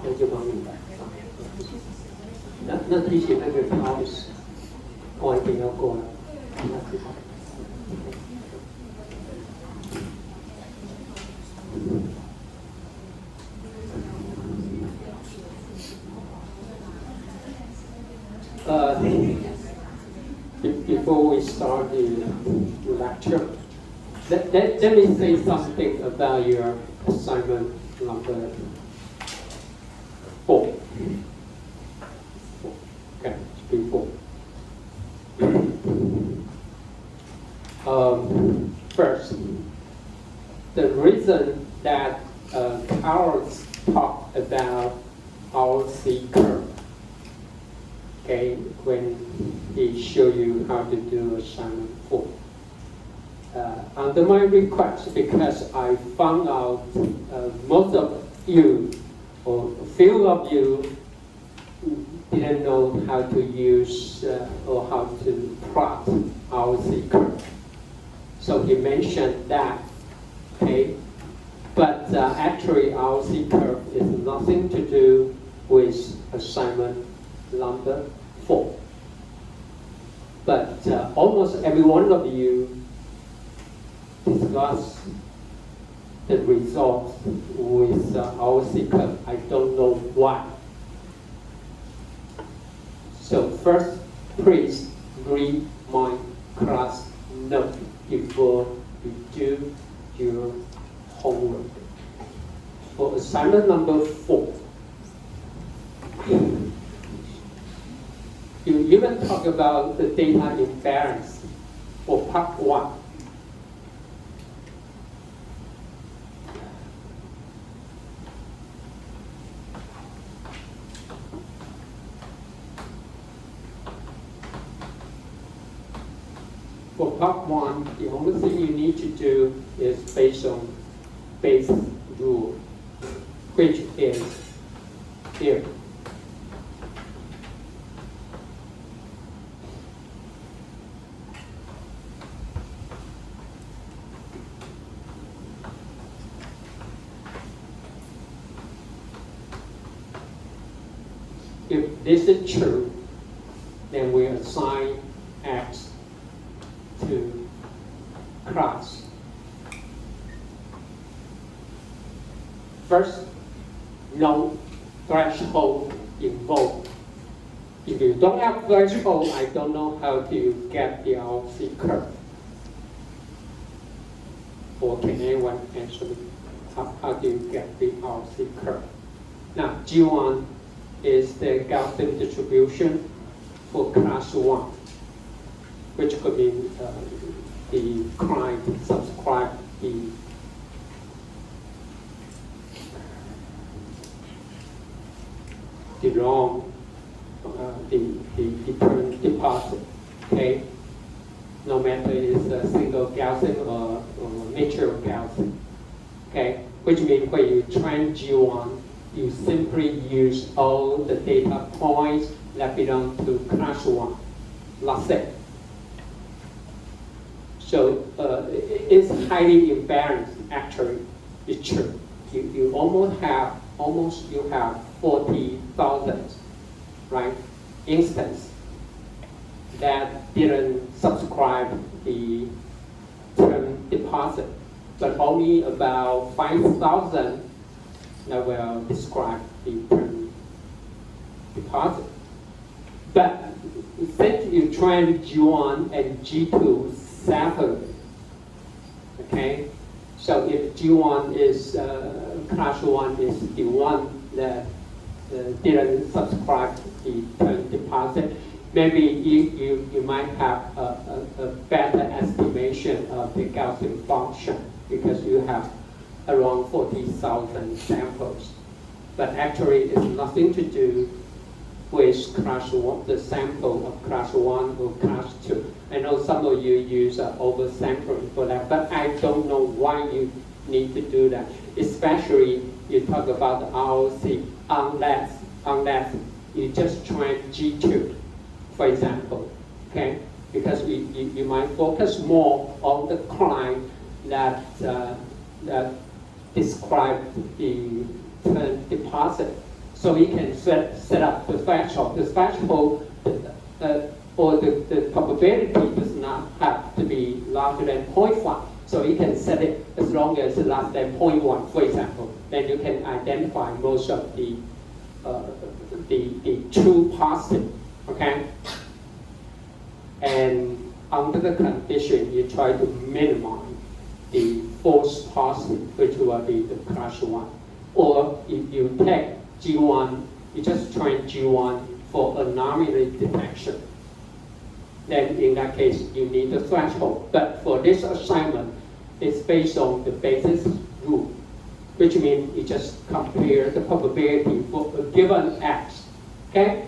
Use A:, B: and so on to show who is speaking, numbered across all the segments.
A: 那就帮明白。那提醒那个 house 过一点要过了，那知道。Before we start the lecture, let me say something about your assignment number 4. Okay, before. First, the reason that Carlos talked about our C curve, okay, when he showed you how to do assignment 4. Under my request, because I found out most of you, or a few of you, didn't know how to use or how to plot our C curve. So he mentioned that, okay? But actually our C curve is nothing to do with assignment number 4. But almost every one of you discuss the results with our C curve. I don't know why. So first, please read my class note before you do your homework. For assignment number 4, you even talk about the data imbalance for part 1. For part 1, the only thing you need to do is based on base rule, which is here. If this is true, then we assign X to class. First, no threshold involved. If you don't have threshold, I don't know how to get the RC curve. Or can anyone answer me? How do you get the RC curve? Now, G1 is the Gaussian distribution for class 1, which could mean the client subscribe the wrong the term deposit, okay? No matter it's a single Gaussian or natural Gaussian, okay? Which means when you train G1, you simply use all the data points that belong to class 1. That's it. So it's highly imbalanced. Actually, it's true. You almost have 40,000, right, instance that didn't subscribe the term deposit, but only about 5,000 that will describe the term deposit. But since you train G1 and G2 separately, okay? So if G1 is, class 1 is the one that didn't subscribe the term deposit, maybe you might have a better estimation of the Gaussian function because you have around 40,000 samples. But actually it's nothing to do with class 1, the sample of class 1 or class 2. I know some of you use oversampling for that, but I don't know why you need to do that. Especially you talk about the ROC, unless you just train G2, for example, okay? Because you might focus more on the client that describe the term deposit. So we can set up the threshold. The threshold or the probability does not have to be larger than 0.5. So you can set it as long as it's less than 0.1, for example. Then you can identify most of the true positive, okay? And under the condition, you try to minimize the false positive, which will be the class 1. Or if you take G1, you just train G1 for anomaly detection. Then in that case, you need the threshold. But for this assignment, it's based on the basis rule, which means you just compare the probability for a given X, okay?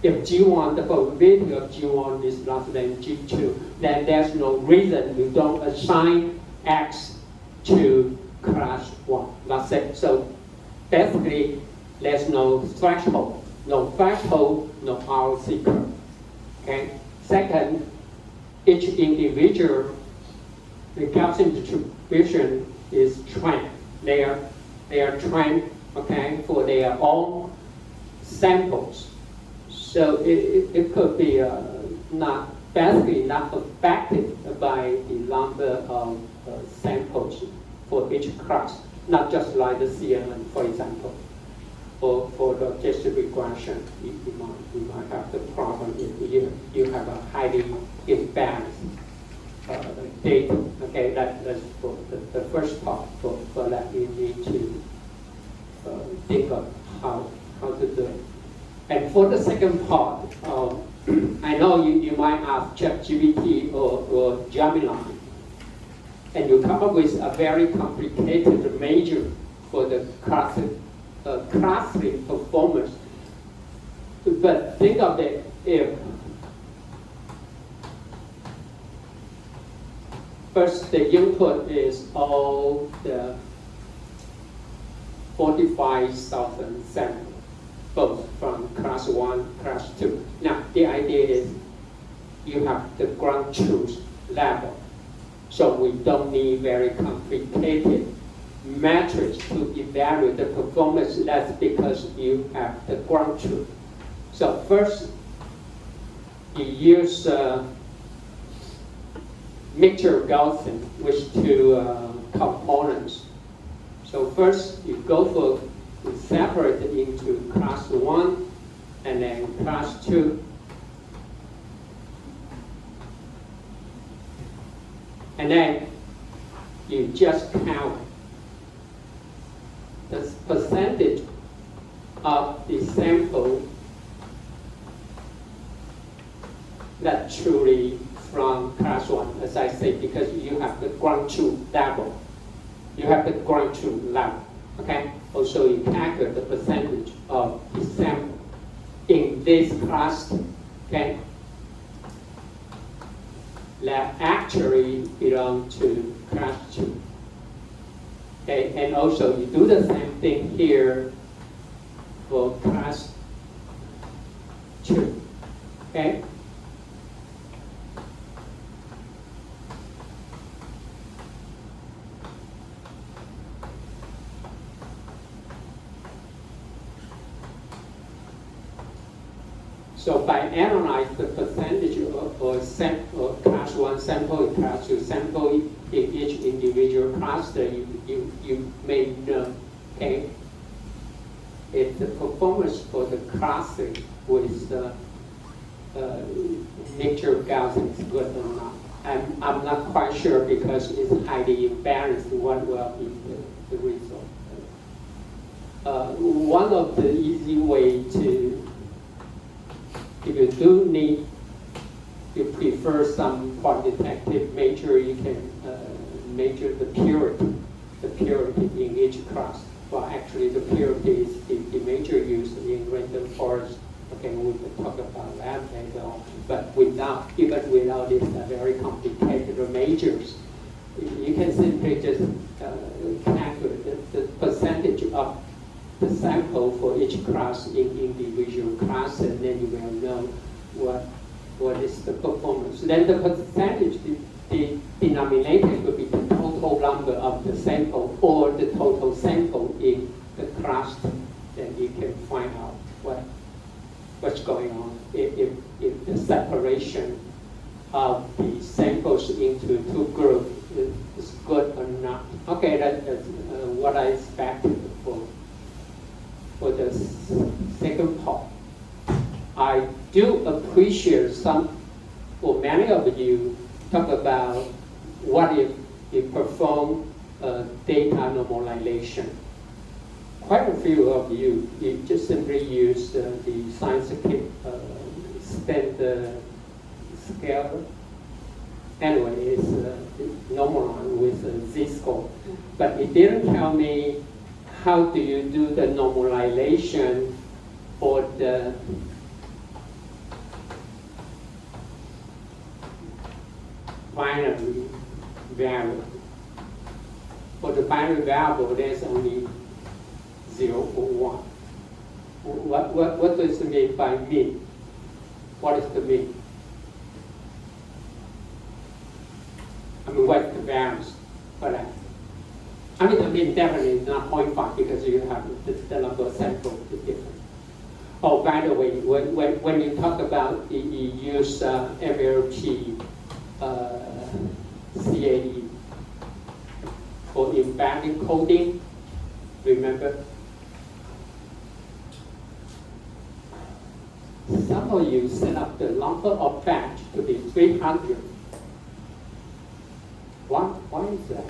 A: If G1, the probability of G1 is less than G2, then there's no reason you don't assign X to class 1. That's it. So basically, there's no threshold. No threshold, no RC curve. Okay? Second, each individual, the Gaussian distribution is trained. They are trained, okay, for their own samples. So it could be basically not affected by the number of samples for each class, not just like the CNN, for example. Or for logistic regression, you might have the problem if you have a highly imbalanced data. Okay, that's for the first part. For that, you need to think of how to do it. And for the second part, I know you might ask ChatGPT or Gemini, and you come up with a very complicated measure for the clustering performance. But think of it, if first the input is all the 45,000 samples, both from class 1, class 2. Now, the idea is you have the ground truth level. So we don't need very complicated metrics to evaluate the performance. That's because you have the ground truth. So first, you use mixture Gaussian with two components. So first, you go for separate it into class 1 and then class 2. And then you just count the percentage of the sample that truly from class 1, as I say, because you have the ground truth level. You have the ground truth level, okay? Also, you calculate the percentage of the sample in this cluster, okay? That actually belong to class 2. Okay, and also you do the same thing here for class 2. Okay? So by analyzing the percentage or class 1 sample and class 2 sample in each individual cluster, you may know, okay, if the performance for the cluster with the mixture of Gaussian is good or not. I'm not quite sure because it's highly imbalanced what will be the result. One of the easy way to, if you do need, you prefer some quantitative measure, you can measure the purity in each class. Well, actually, the purity is the measure used in random forest. Okay, we can talk about that later on. But even without these very complicated measures, you can simply just calculate the percentage of the sample for each class in individual class, and then you will know what is the performance. Then the percentage, the denominator will be the total number of the sample or the total sample in the class separation of the samples into two groups is good or not. Okay, that's what I expected for the second part. I do appreciate for many of you talk about what if you perform data normalization. Quite a few of you just simply use the scientific standard scale. Anyway, it's normalized with Z-score. But it didn't tell me how do you do the normalization for the binary variable. For the binary variable, there's only 0 or 1. What does it mean by mean? What is the mean? I mean, what's the variance for that? I mean, the mean definitely is not 0.5 because you have the number of samples is different. Oh, by the way, when you talk about you use MLT CAE for embedding coding, remember? Some of you set up the number of batch to be 300. Why is that?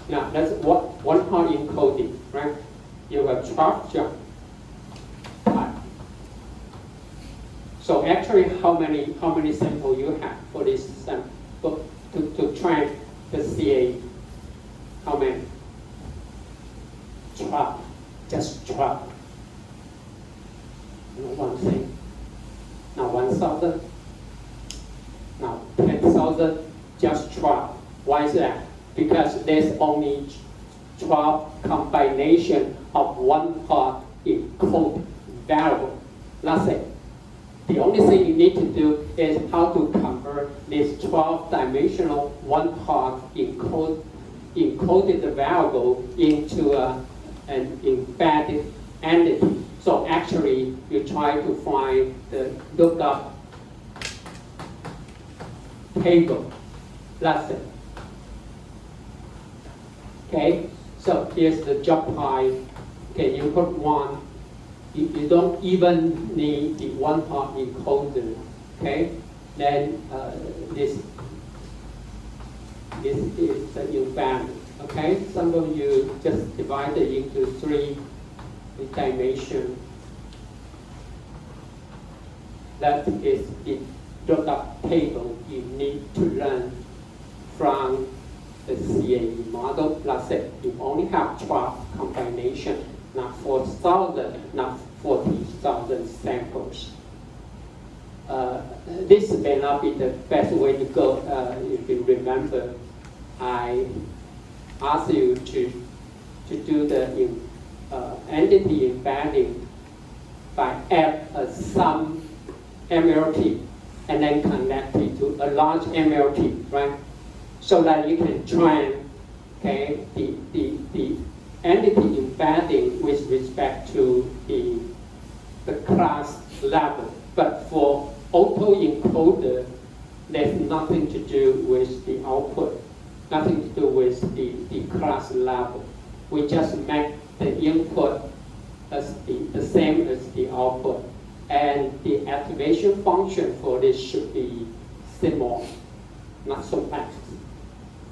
A: Now that's one part in coding, right? You have 12 jump. So actually, how many samples you have for this sample to train the CA? How many? 12, just 12. You know what I'm saying? Now 1,000, now 10,000, just 12. Why is that? Because there's only 12 combination of one part in code variable. That's it. The only thing you need to do is how to convert this 12-dimensional one part encoded variable into an embedded entity. So actually, you try to find the lookup table. That's it. Okay, so here's the job type. Okay, you put 1. You don't even need the one part encoder. Okay, then this is the embedded. Okay, some of you just divide it into 3 dimensions. That is the lookup table you need to learn from the CAE model. That's it. You only have 12 combinations, not 4,000, not 40,000 samples. This may not be the best way to go. If you remember, I asked you to do the entity embedding by add some MLT and then connect it to a large MLT, right? So that you can train, okay, the entity embedding with respect to the class level. But for autoencoder, there's nothing to do with the output, nothing to do with the class level. We just make the input as the same as the output. And the activation function for this should be small, not so max.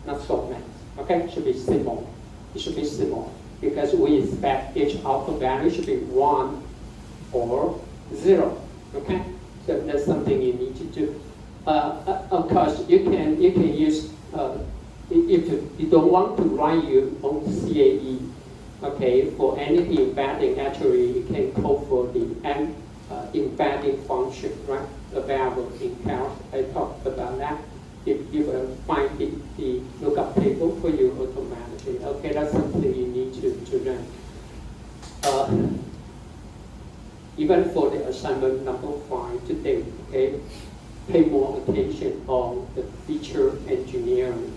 A: Not so max. Okay, should be small. It should be small because we expect each output value should be 1 or 0. Okay, so that's something you need to do. Of course, you can use if you don't want to write your own CAE. Okay, for anything embedding, actually you can code for the embedding function, right? Available in Calc. I talked about that. If you will find the lookup table for you automatically. Okay, that's something you need to learn. Even for the assignment number 5 today, okay, pay more attention on the feature engineering.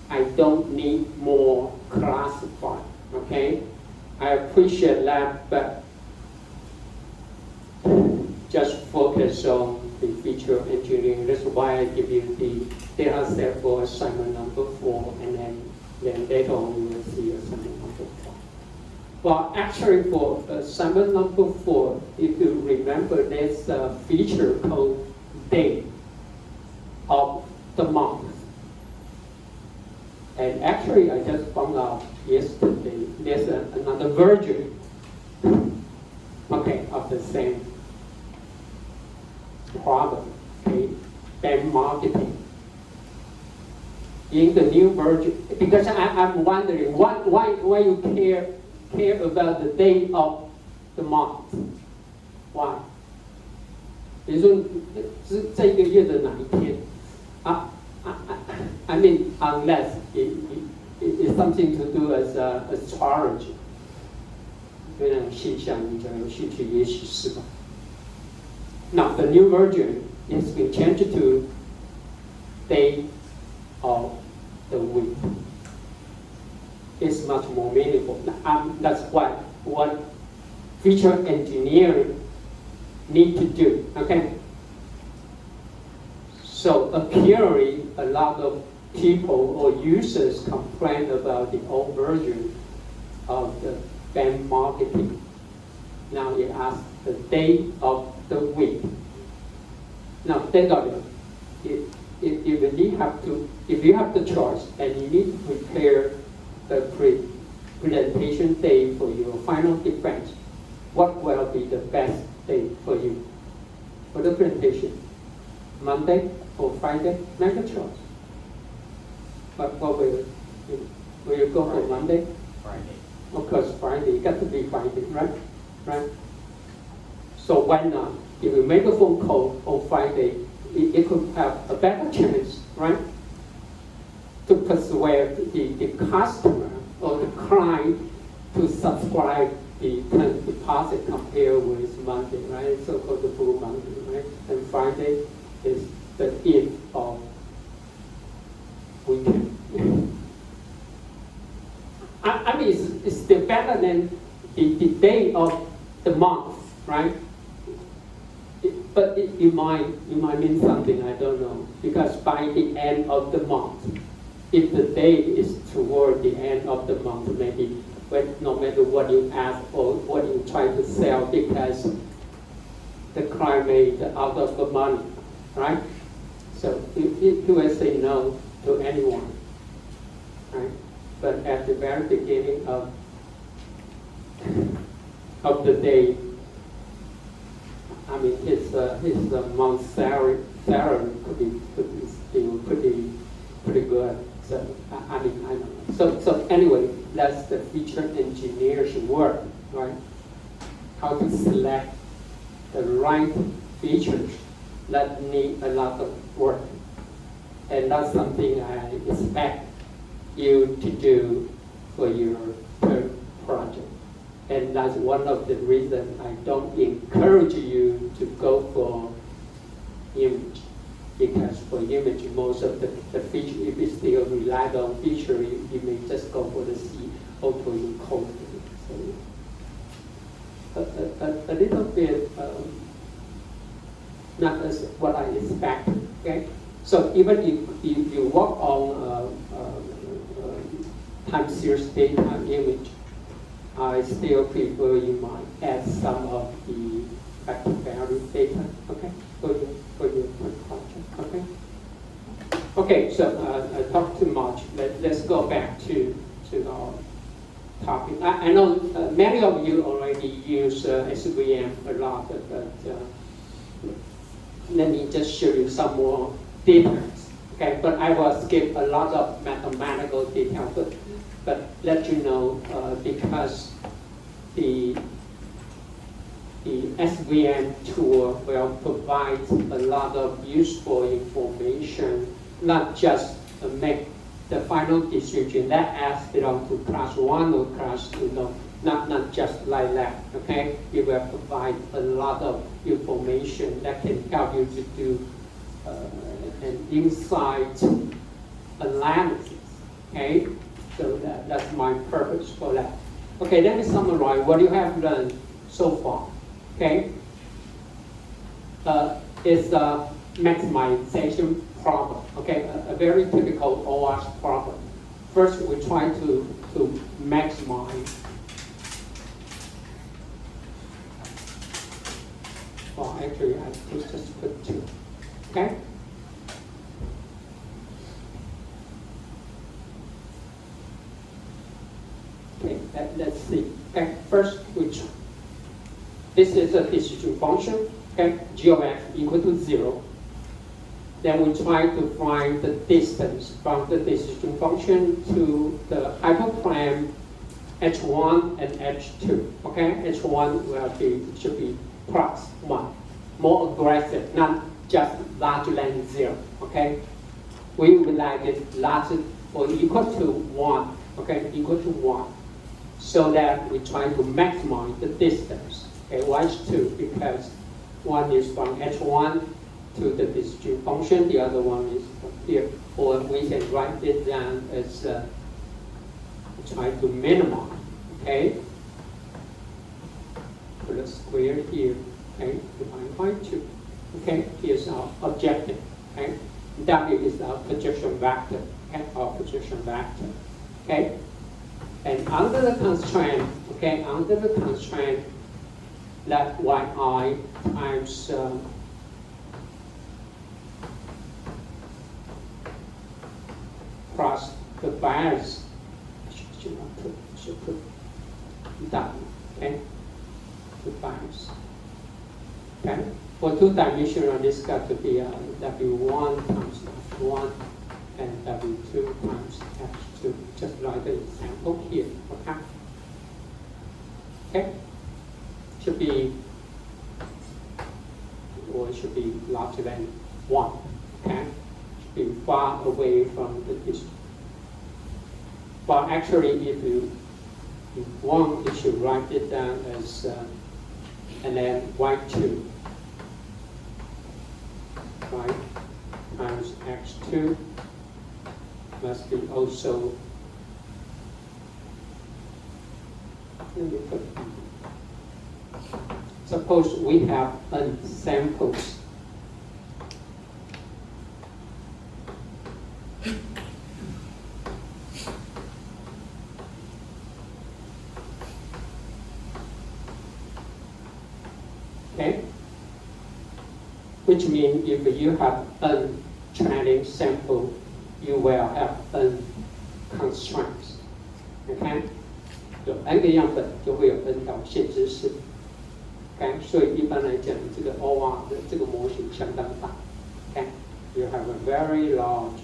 A: I don't need more classified, okay? I appreciate that, but just focus on the feature engineering. That's why I give you the data set for assignment number 4, and then later on you will see assignment number 4. Well, actually for assignment number 4, if you remember, there's a feature called date of the month. And actually, I just found out yesterday, there's another version, okay, of the same problem, okay, and marketing. In the new version, because I'm wondering why you care about the date of the month? Why? 比如说这个月的哪一天啊 I mean, unless it's something to do as astrology. 因为那种现象比较有兴趣，也许是吧。Now the new version is been changed to day of the week. It's much more meaningful. That's what feature engineering need to do. Okay. So apparently, a lot of people or users complain about the old version of the band marketing. Now it asks the day of the week. Now think of it. If you have the choice and you need to prepare the presentation day for your final defense, what will be the best day for you for the presentation? Monday or Friday? Make a choice. But what will you go for Monday?
B: Friday.
A: Of course, Friday. It got to be Friday, right? Right. So why not? If you make a phone call on Friday, it could have a better chance, right? To persuade the customer or the client to subscribe the term deposit compared with Monday, right? So-called the Blue Monday, right? And Friday is the eve of weekend. I mean, it's still better than the day of the month, right? But it might mean something, I don't know. Because by the end of the month, if the day is toward the end of the month, maybe no matter what you ask or what you try to sell, because the client made out of the money, right? So you will say no to anyone, right? But at the very beginning of the day, I mean, his month salary could be still pretty good. So I mean, I don't know. So anyway, that's the feature engineer's work, right? How to select the right features that need a lot of work, and that's something I expect you to do for your third project. And that's one of the reasons I don't encourage you to go for image. Because for image, most of the feature, if you still rely on feature, you may just go for the C auto encode. So a little bit not as what I expect. Okay, so even if you work on time series data image, I still prefer you might add some of the vector value data, okay, for your project, okay? Okay, so I talked too much. Let's go back to our topic. I know many of you already use SVM a lot, but let me just show you some more details, okay? But I will skip a lot of mathematical details, but let you know because the SVM tool will provide a lot of useful information, not just make the final decision that adds belong to class 1 or class 2, no, not just like that, okay? It will provide a lot of information that can help you to do an insight analysis, okay? So that's my purpose for that. Okay, let me summarize what you have learned so far. Okay, it's a maximization problem. Okay, a very typical OR's problem. First, we try to maximize. Well, actually, I just put 2. Okay. Okay, let's see. Okay, first, this is a decision function. Okay, g of x equal to 0. Then we try to find the distance from the decision function to the hyperplane h1 and h2. Okay, h1 should be plus 1, more aggressive, not just larger than 0. Okay, we would like it larger or equal to 1. Okay, equal to 1, so that we try to maximize the distance. Okay, why is 2? Because one is from h1 to the decision function, the other one is from here. Or we can write it down as try to minimize. Okay, put a square here. Okay, divided by 2. Okay, here's our objective. Okay, W is our projection vector. Okay, our projection vector. Okay, and under the constraint, that yi times plus the bias, should put W. Okay, the bias. Okay, for 2-dimensional, this got to be W1 times F1 and W2 times F2, just like the example here. Okay. Okay. Should be, or it should be larger than 1. Okay. Should be far away from the distance. But actually, if you want, you should write it down as and then y2, right, times x2 must be also, let me put, suppose we have n samples. Okay, which means if you have n training sample, you will have n constraints. OK， 有 n 个样本就会有 n 条限制式。OK， 所以一般来讲，这个 OR 的这个模型相当大。OK， you have a very large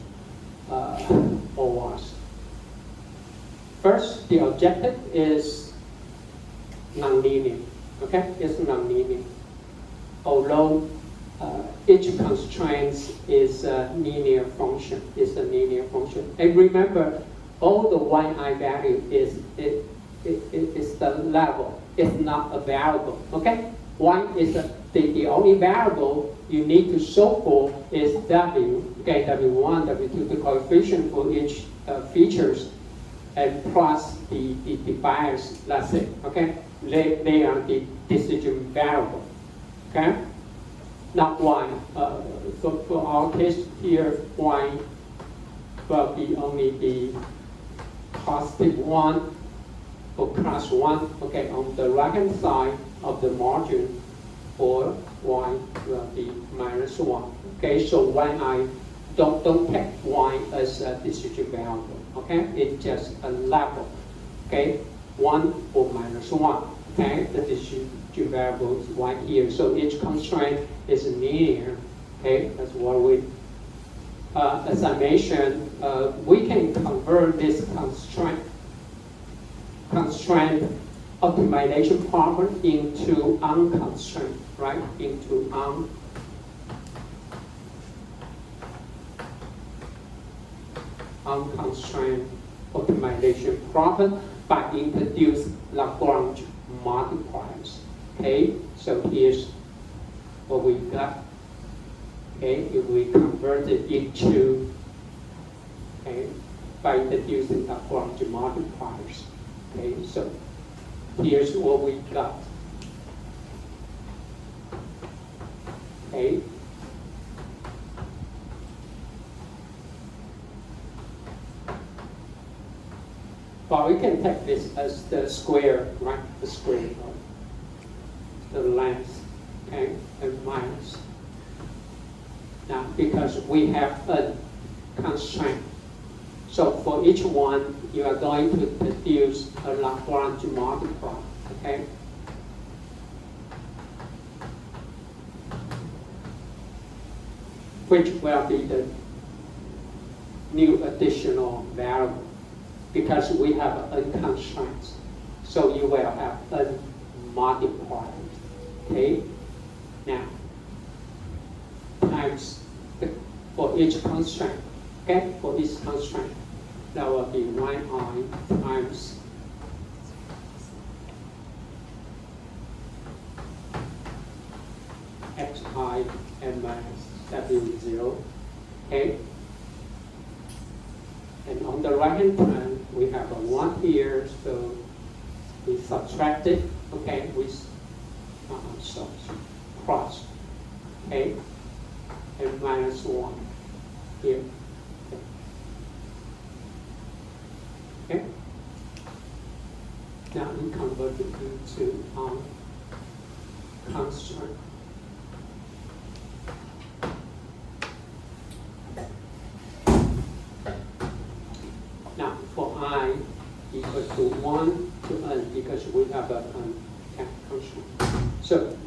A: ORs. First, the objective is nonlinear. Okay, it's nonlinear. Although each constraint is a linear function, And remember, all the yi value is the level. It's not a variable. Okay, y is the only variable you need to solve for is w. Okay, w1, w2, the coefficient for each features, and plus the bias. That's it. Okay, they are the decision variable. Okay, not y. For our case here, y will be only the positive 1 or plus 1. Okay, on the right hand side of the margin, or y will be minus 1. Okay, so when I don't take y as a decision variable. Okay, it's just a level. Okay, 1 or minus 1. Okay, the decision variable is y here. So each constraint is linear. Okay, that's what we. As I mentioned, we can convert this constraint optimization problem into unconstrained, right? Into unconstrained optimization problem by introduce Lagrange multipliers. Okay, so here's what we got. Okay, if we convert it into, okay, by introducing Lagrange multipliers. Okay, so here's what we got. Okay. But we can take this as the square, right? The square, right? The length, okay, and minus. Now, because we have a constraint, so for each one, you are going to produce a Lagrange multiplier, okay? Which will be the new additional variable, because we have n constraints. So you will have n multipliers, okay? Now, times for each constraint, okay? For each constraint, that will be yi times xi and minus w0, okay? And on the right hand side, we have a 1 here, so we subtract it, okay, with so cross, okay, and minus 1 here. Okay. Now we convert it into constant. Now for I equal to 1 to n, because we have a constant. So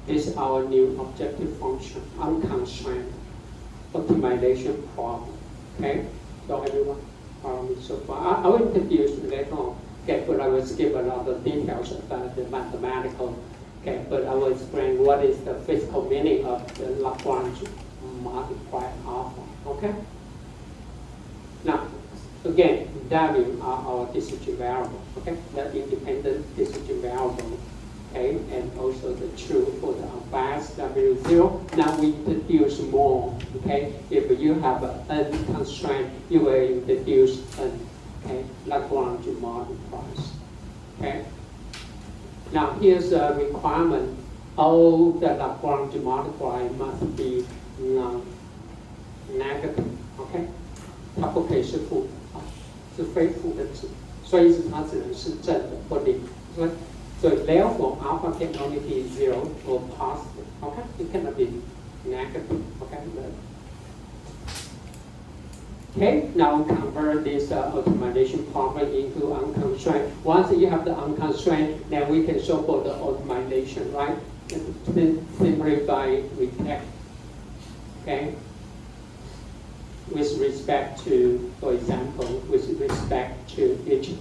A: this is our new objective function, unconstrained optimization problem. Okay, so everyone. So far, I will introduce later on, okay, but I will skip a lot of details about the mathematical, okay, but I will explain what is the physical meaning of the Lagrange multiplier alpha, okay? Now, again, W are our decision variable, okay? The independent decision variable, okay, and also the true for the unbiased W0. Now we introduce more, okay? If you have an n constraint, you will introduce an Lagrange multipliers, okay? Now here's a requirement. All the Lagrange multiplier must be negative, okay? 它不可以是负的，是非负的值，所以它只能是正的或零。So therefore, alpha can only be 0 or positive. Okay, it cannot be negative. Okay. Okay. Now convert this optimization problem into unconstrained. Once you have the unconstrained, then we can show for the optimization, right? Simply by retake. Okay. With respect to, for example, with respect to each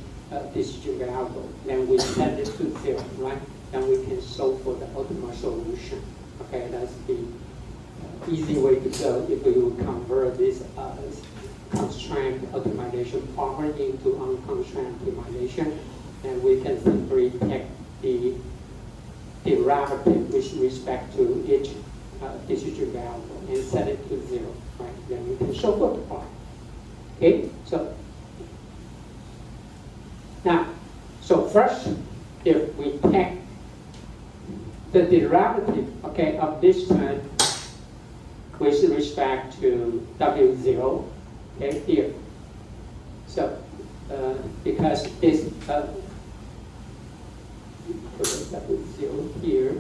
A: decision variable, then we set it to 0, right? Then we can solve for the ultimate solution. Okay, that's the easy way to go if we will convert this constraint optimization problem into unconstrained optimization. And we can simply take the derivative with respect to each decision variable and set it to 0, right? Then we can solve for the problem. Okay, so now, so first, if we take the derivative, okay, of this term with respect to W0, okay, here. So, because this W0 here,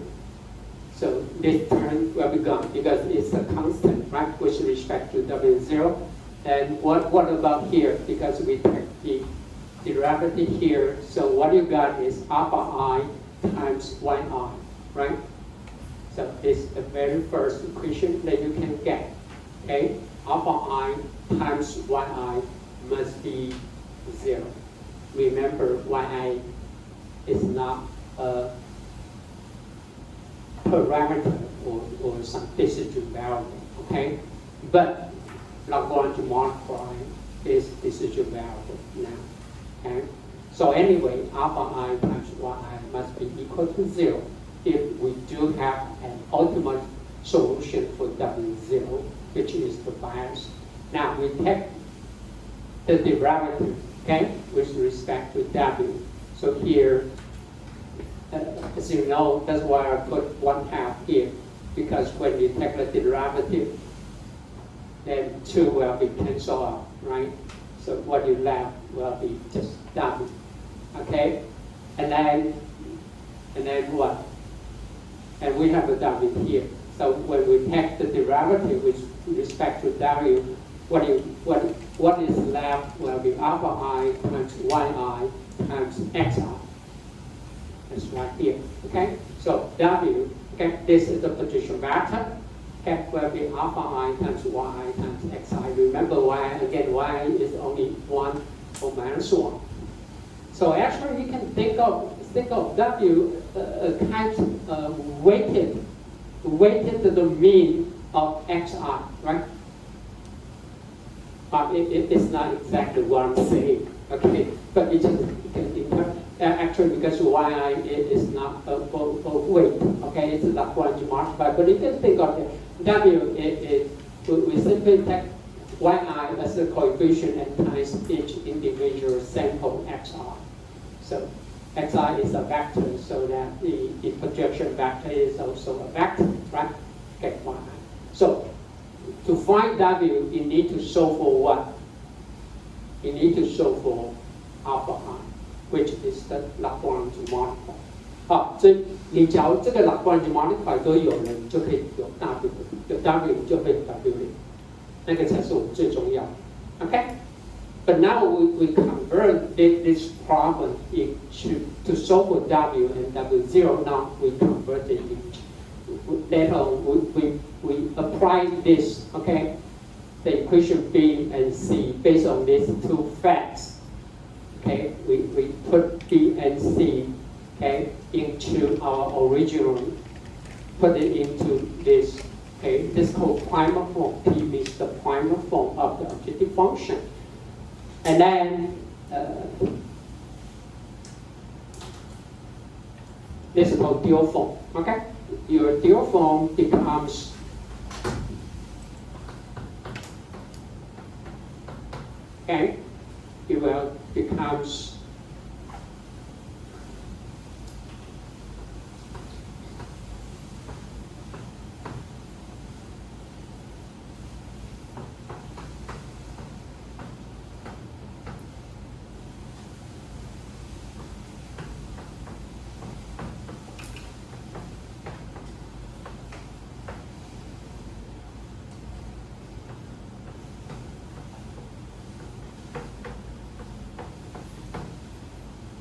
A: so this term will be gone because it's a constant, right, with respect to W0. And what about here? Because we take the derivative here, so what you got is alpha I times yi, right? So this is the very first equation that you can get, okay? Alpha I times yi must be 0. Remember, yi is not a parameter or some decision variable, okay? But Lagrange multiplier is decision variable now. Okay? So anyway, alpha I times yi must be equal to 0 if we do have an ultimate solution for W0, which is the bias. Now we take the derivative, okay, with respect to W. So here, as you know, that's why I put 1/2 here, because when you take the derivative, then 2 will be cancelled out, right? So what you left will be just W, okay? And then what? And we have a W here. So when we take the derivative with respect to W, what is left will be alpha I times yi times xi. That's right here, okay? So W, okay, this is the position vector. Okay, will be alpha I times y times xi. Remember y, again, y is only 1 or minus 1. So actually you can think of W kind of weighted to the mean of xi, right? It's not exactly what I'm saying, okay? But it just actually because yi is not a weight, okay? It's a Lagrange multiplier, but you can think of it. W we simply take yi as a coefficient and times each individual sample xi. So xi is a vector, so that the projection vector is also a vector, right? Okay, yi. So to find W, you need to solve for what? You need to solve for alpha I, which is the Lagrange multiplier. 好，所以你假如这个 Lagrange multiplier 都有了，你就可以有 W， 有 W 你就会有 W 零，那个才是我们最重要的。Okay? But now we convert this problem to solve for W and W0. Now we convert it into, later on we apply this, okay, the equation B and C based on these two facts. Okay, we put B and C, okay, into our original, put it into this. Okay, this is called primal form. P means the primal form of the objective function. And then this is called dual form. Okay, your dual form becomes okay. It will becomes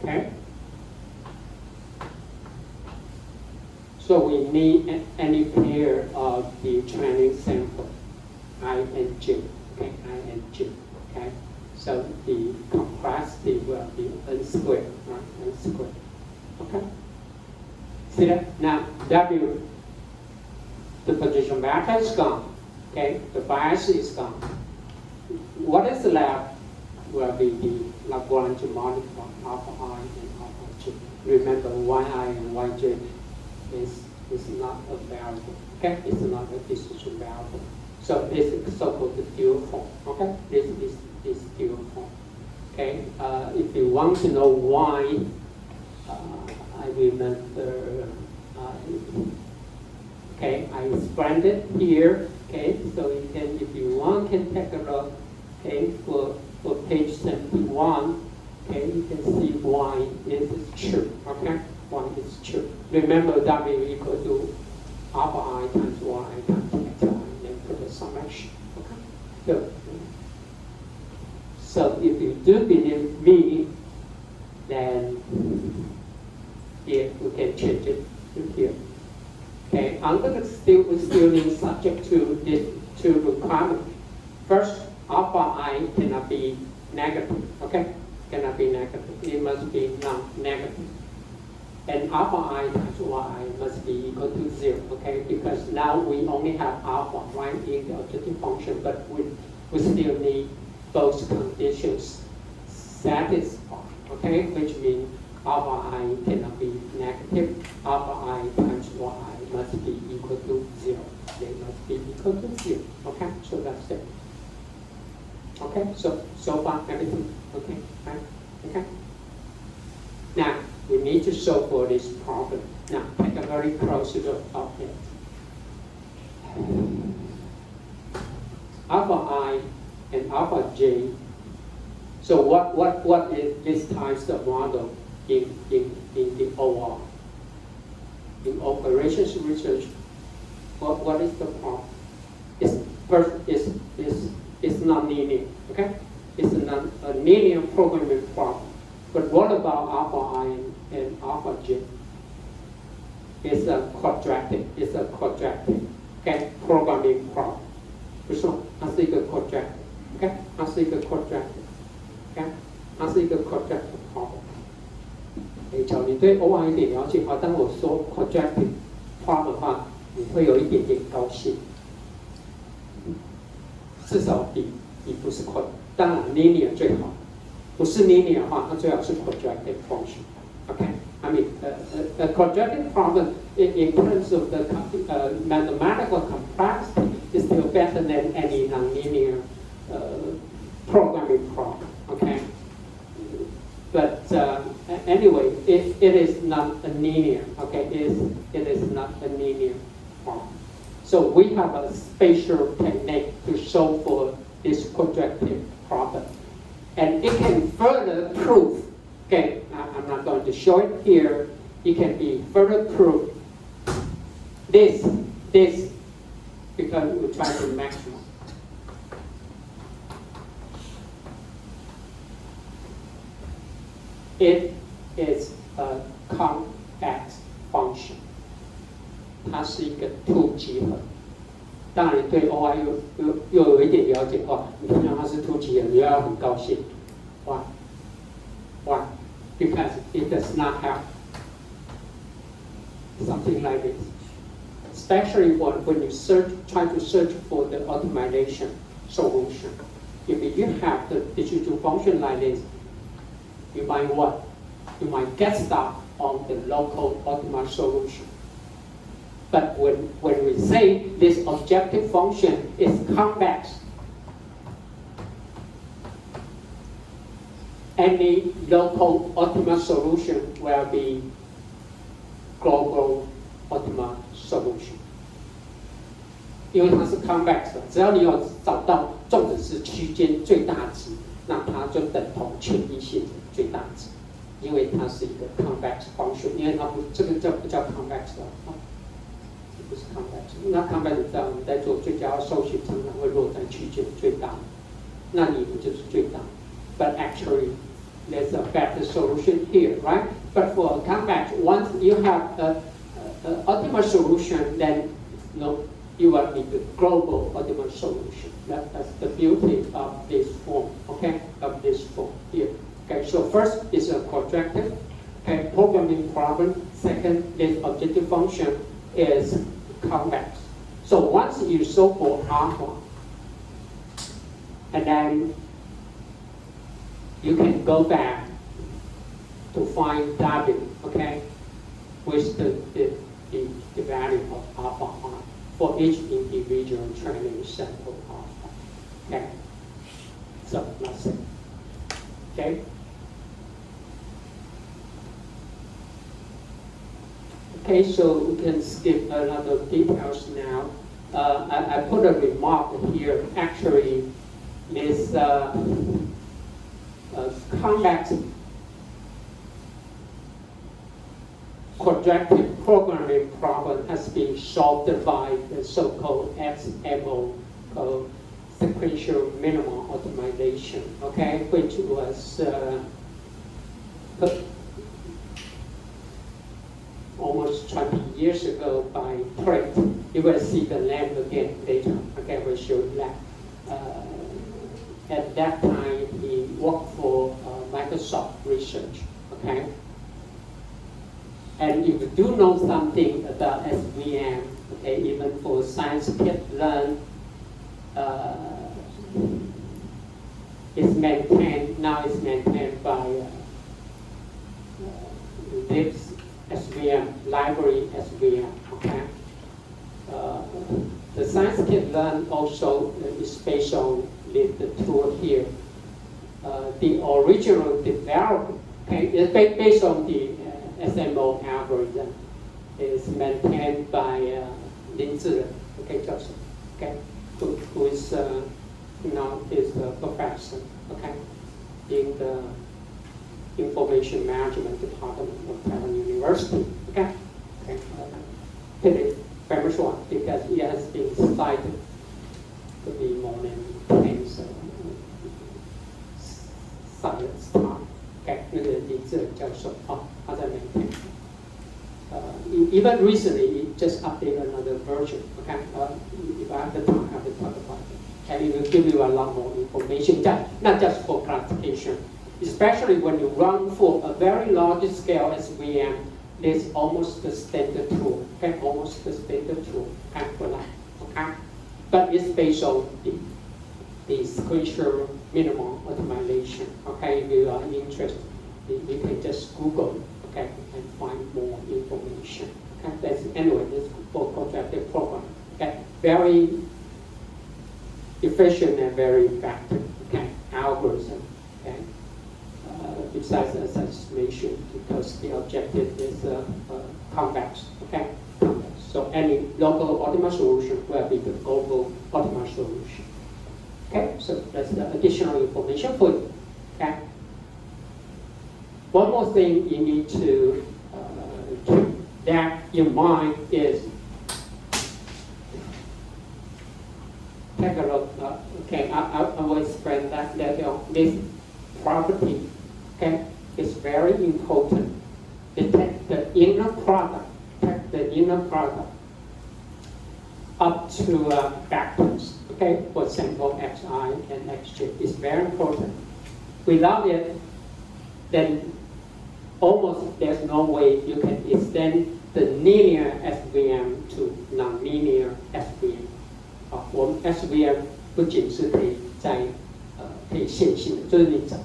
A: okay. So we need any pair of the training sample, I and J, okay, I and J, okay. So the complexity will be n squared, right, n squared, okay. See that? Now W, the position vector is gone, okay, the bias is gone. What is left will be the Lagrange multiplier, alpha I and alpha J. Remember, yi and yj is not a variable, okay? It's not a decision variable. So this is so-called the dual form, okay? This is dual form, okay? If you want to know why, I remember, okay, I explained it here, okay? So you can, if you want, can take a look, okay, for page 71, okay, you can see why this is true, okay? Why it's true. Remember W equal to alpha I times y times xi, and then put a summation, okay? Good. So if you do believe me, then here we can change it to here. Okay, under the we still need subject to these two requirements. First, alpha I cannot be negative, okay? Cannot be negative. It must be non-negative. And alpha I times y must be equal to 0, okay? Because now we only have alpha, right, in the objective function, but we still need both conditions satisfied, okay? Which means alpha I cannot be negative. Alpha I times y must be equal to 0. They must be equal to 0, okay? So that's it. Okay, so far everything okay, right? Okay. Now, we need to solve for this problem. Now, take a very close look of it. Alpha I and alpha J. So what is this type of model in the OR? In operations research, what is the problem? It's not linear, okay? It's a linear programming problem. But what about alpha I and alpha J? It's a quadratic, okay, programming problem. 比如说，它是一个 quadratic, okay? 它是一个 quadratic, okay? 它是一个 quadratic problem. 只要你对 OR 一点了解的话，当我说 quadratic problem 的话，你会有一点点高兴。至少比不是 quadratic， 当然 linear 最好。不是 linear 的话，它最好是 quadratic function. Okay? I mean, a quadratic problem in terms of the mathematical complexity is still better than any nonlinear programming problem. Okay? But anyway, it is not a linear. Okay? It is not a linear problem. So we have a spatial technique to solve for this quadratic problem. And it can further prove, okay, I'm not going to show it here, it can be further proof this, because we're trying to maximize. It is a convex function. 它是一个 two 集合。当然，你对 OI 又有一点了解的话，你看到它是 two 集合，你要很高兴。Why? Why? Because it does not have something like this. Especially when you try to search for the optimization solution. If you have the distributive function like this, you might what? You might get stuck on the local optimal solution. But when we say this objective function is convex, any local optimal solution will be global optimal solution. 因为它是 convex 的，只要你有找到纵子是区间最大值，那它就等同权益性的最大值，因为它是一个 convex function， 因为它这个不叫 convex 的，不是 convex。那 convex 知道我们在做最佳受训常常会落在区间最大，那你们就是最大。But actually, there's a better solution here, right? But for a convex, once you have an optimal solution, then you will need the global optimal solution. That's the beauty of this form, okay? Of this form here. Okay, so first is a quadratic, okay, programming problem. Second, this objective function is convex. So once you solve for alpha, and then you can go back to find W, okay, with the value of alpha I for each individual training sample alpha. Okay, so that's it. Okay. Okay, so we can skip a lot of details now. I put a remark here. Actually, this convex quadratic programming problem has been solved by the so-called XMO, called sequential minimum optimization, okay, which was almost 20 years ago by Pratt. You will see the name again later. Okay, I will show you that. At that time, he worked for Microsoft Research. Okay, and if you do know something about SVM, okay, even for science kit learn, it's maintained by this SVM, library SVM, okay? The science kit learn also is based on the tool here. The original Okay, it's based on the SMO algorithm. It's maintained by Lin Ziren, okay, Joseph, okay, who is now is a professor, okay, in the Information Management Department of Taiwan University, okay. Okay, pretty famous one because it has been cited to be more than 10 science time. Okay, 那个林志仁教授他在 maintain. Even recently, it just updated another version. Okay, if I have the time, I have to talk about it. And it will give you a lot more information, not just for classification. Especially when you run for a very large scale SVM, there's almost the standard tool. Okay, almost the standard tool. Okay, for that. Okay, but it's based on the sequential minimum optimization. Okay, if you are interested, you can just Google, okay, and find more information. Okay, that's anyway, this for contracted program. Okay, very efficient and very effective. Okay, algorithm. Okay, besides as I mentioned, because the objective is convex. Okay, convex. So any local optimal solution will be the global optimal solution. Okay, so that's the additional information for you. Okay. One more thing you need to keep that in mind is take a look. Okay, I will explain that later on. This property, okay, is very important. Detect the inner product. Detect the inner product up to vectors. Okay, for example, xi and xj is very important. Without it, then almost there's no way you can extend the linear SVM to nonlinear SVM. 我们 SVM 不仅是可以在可以线性的，就是你找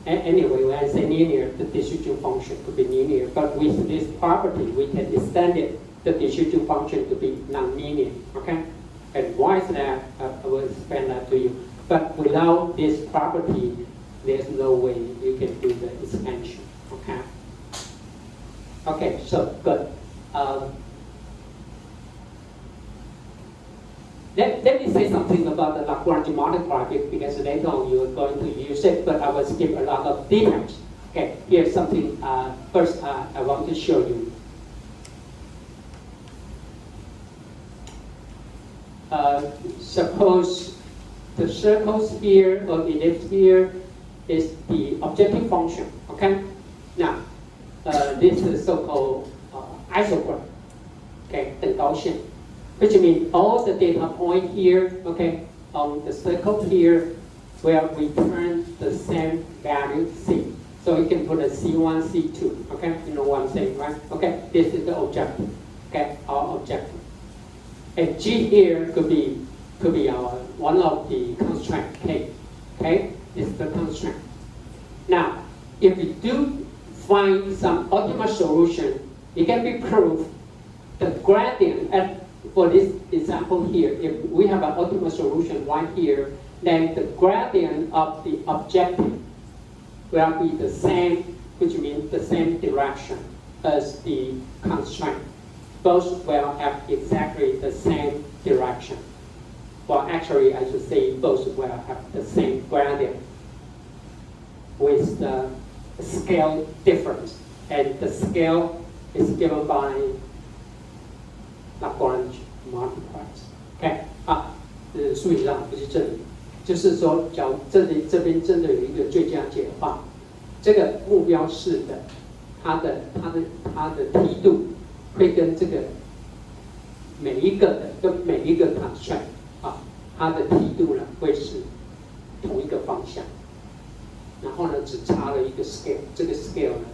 A: anyway when I say linear, the distribution function could be linear, but with this property we can extend it, the distribution function to be nonlinear. Okay. And why is that? I will explain that to you. But without this property, there's no way you can do the expansion. Okay. Okay. So good. Let me say something about the Lagrange multiplier because later on you are going to use it, but I will skip a lot of details. Okay. Here's something. First, I want to show you. Suppose the circles here or ellipse here is the objective function. Okay. Now, this is so-called isogram. Okay, 等高线, which means all the data point here, okay, on the circle here will return the same value C. So you can put a C1, C2. Okay, you know what I'm saying, right? Okay, this is the objective. Okay, our objective. And G here could be our one of the constraint K. Okay, is the constraint. Now, if we do find some optimal solution, it can be proved the gradient for this example here. If we have an optimal solution right here, then the gradient of the objective will be the same, which means the same direction as the constraint. Both will have exactly the same direction. Well, actually, I should say both will have the same gradient with the scale difference. And the scale is given by Lagrange multipliers. Okay, 数学上不是这里，就是说，假如这边真的有一个最佳解的话，这个目标式的它的梯度。会跟这个每一个 constraint 它的梯度呢会是同一个方向，然后呢只差了一个 scale， 这个 scale 呢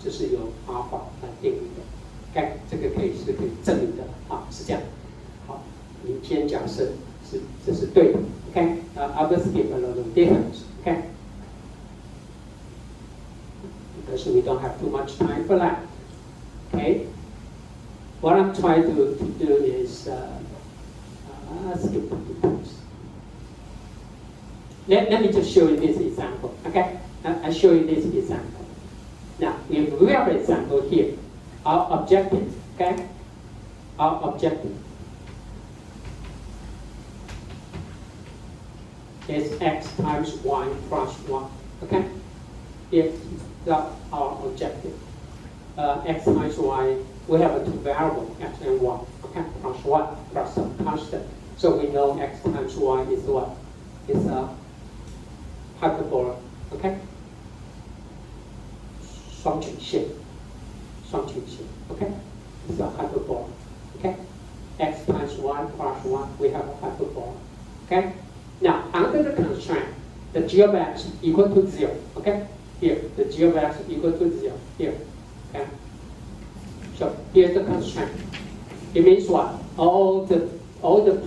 A: 就是由 alpha 来定义的。OK， 这个可以证明的是这样。好，你先假设这是对的。OK，I will skip a lot of details. OK， because we don't have too much time for that. OK。What I'm trying to do is skip the details. Let me just show you this example. Okay, I show you this example. Now, we have an example here. Our objective, okay? Our objective is x times y plus 1, okay? If our objective, x times y, we have a two variable, x and y, okay? Plus 1 plus some constant. So we know x times y is what? Is a hyperbola, okay? 双曲线 okay? It's a hyperbola, okay? X times 1 plus 1, we have a hyperbola, okay? Now, under the constraint, the g of x equal to 0, okay? Here, the g of x equal to 0, here, okay? So, here's the constraint. It means what? All the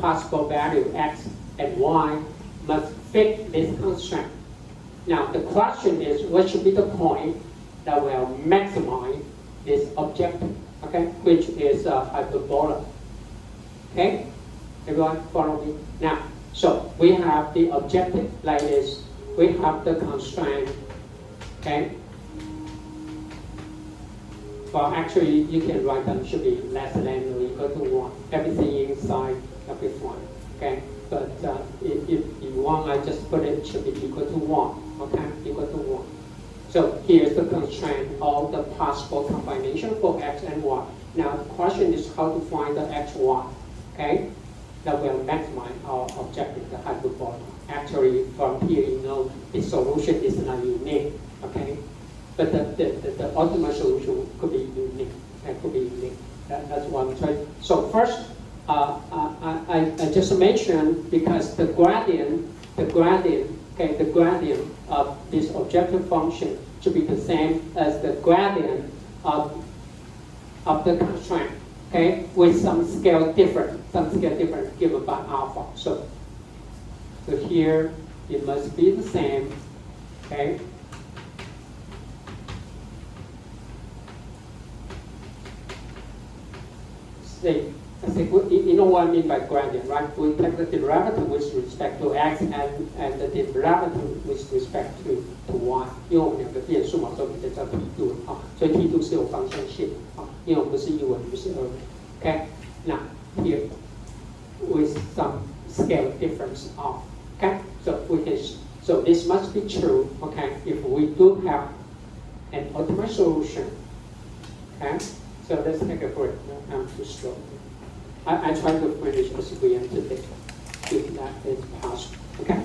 A: possible value x and y must fit this constraint. Now, the question is, what should be the point that will maximize this objective, okay? Which is a hyperbola, okay? Everyone follow me? Now, so we have the objective like this. We have the constraint, okay? Well, actually, you can write them should be less than or equal to 1. Everything inside of this one, okay? But if you want, I just put it should be equal to 1, okay? Equal to 1. So here's the constraint of the possible combination for x and y. Now, the question is how to find the x, y, okay? That will maximize our objective, the hyperbola. Actually, from here, you know, the solution is not unique, okay? But the ultimate solution could be unique. That could be unique. That's what I'm trying. So first, I just mentioned because the gradient, okay, the gradient of this objective function should be the same as the gradient of the constraint, okay, with some scale different given by alpha. So here it must be the same, okay. You know what I mean by gradient, right? We take the derivative with respect to x and the derivative with respect to y. 因为我们两个变数嘛，所以我们叫梯度啊，所以梯度是有方向性啊，因为我们不是1文，不是2文。Okay, now here with some scale difference of, okay, so this must be true, okay, if we do have an ultimate solution, okay. So let's take a break. I'm too slow. I try to finish as we end today, if that is possible. Okay.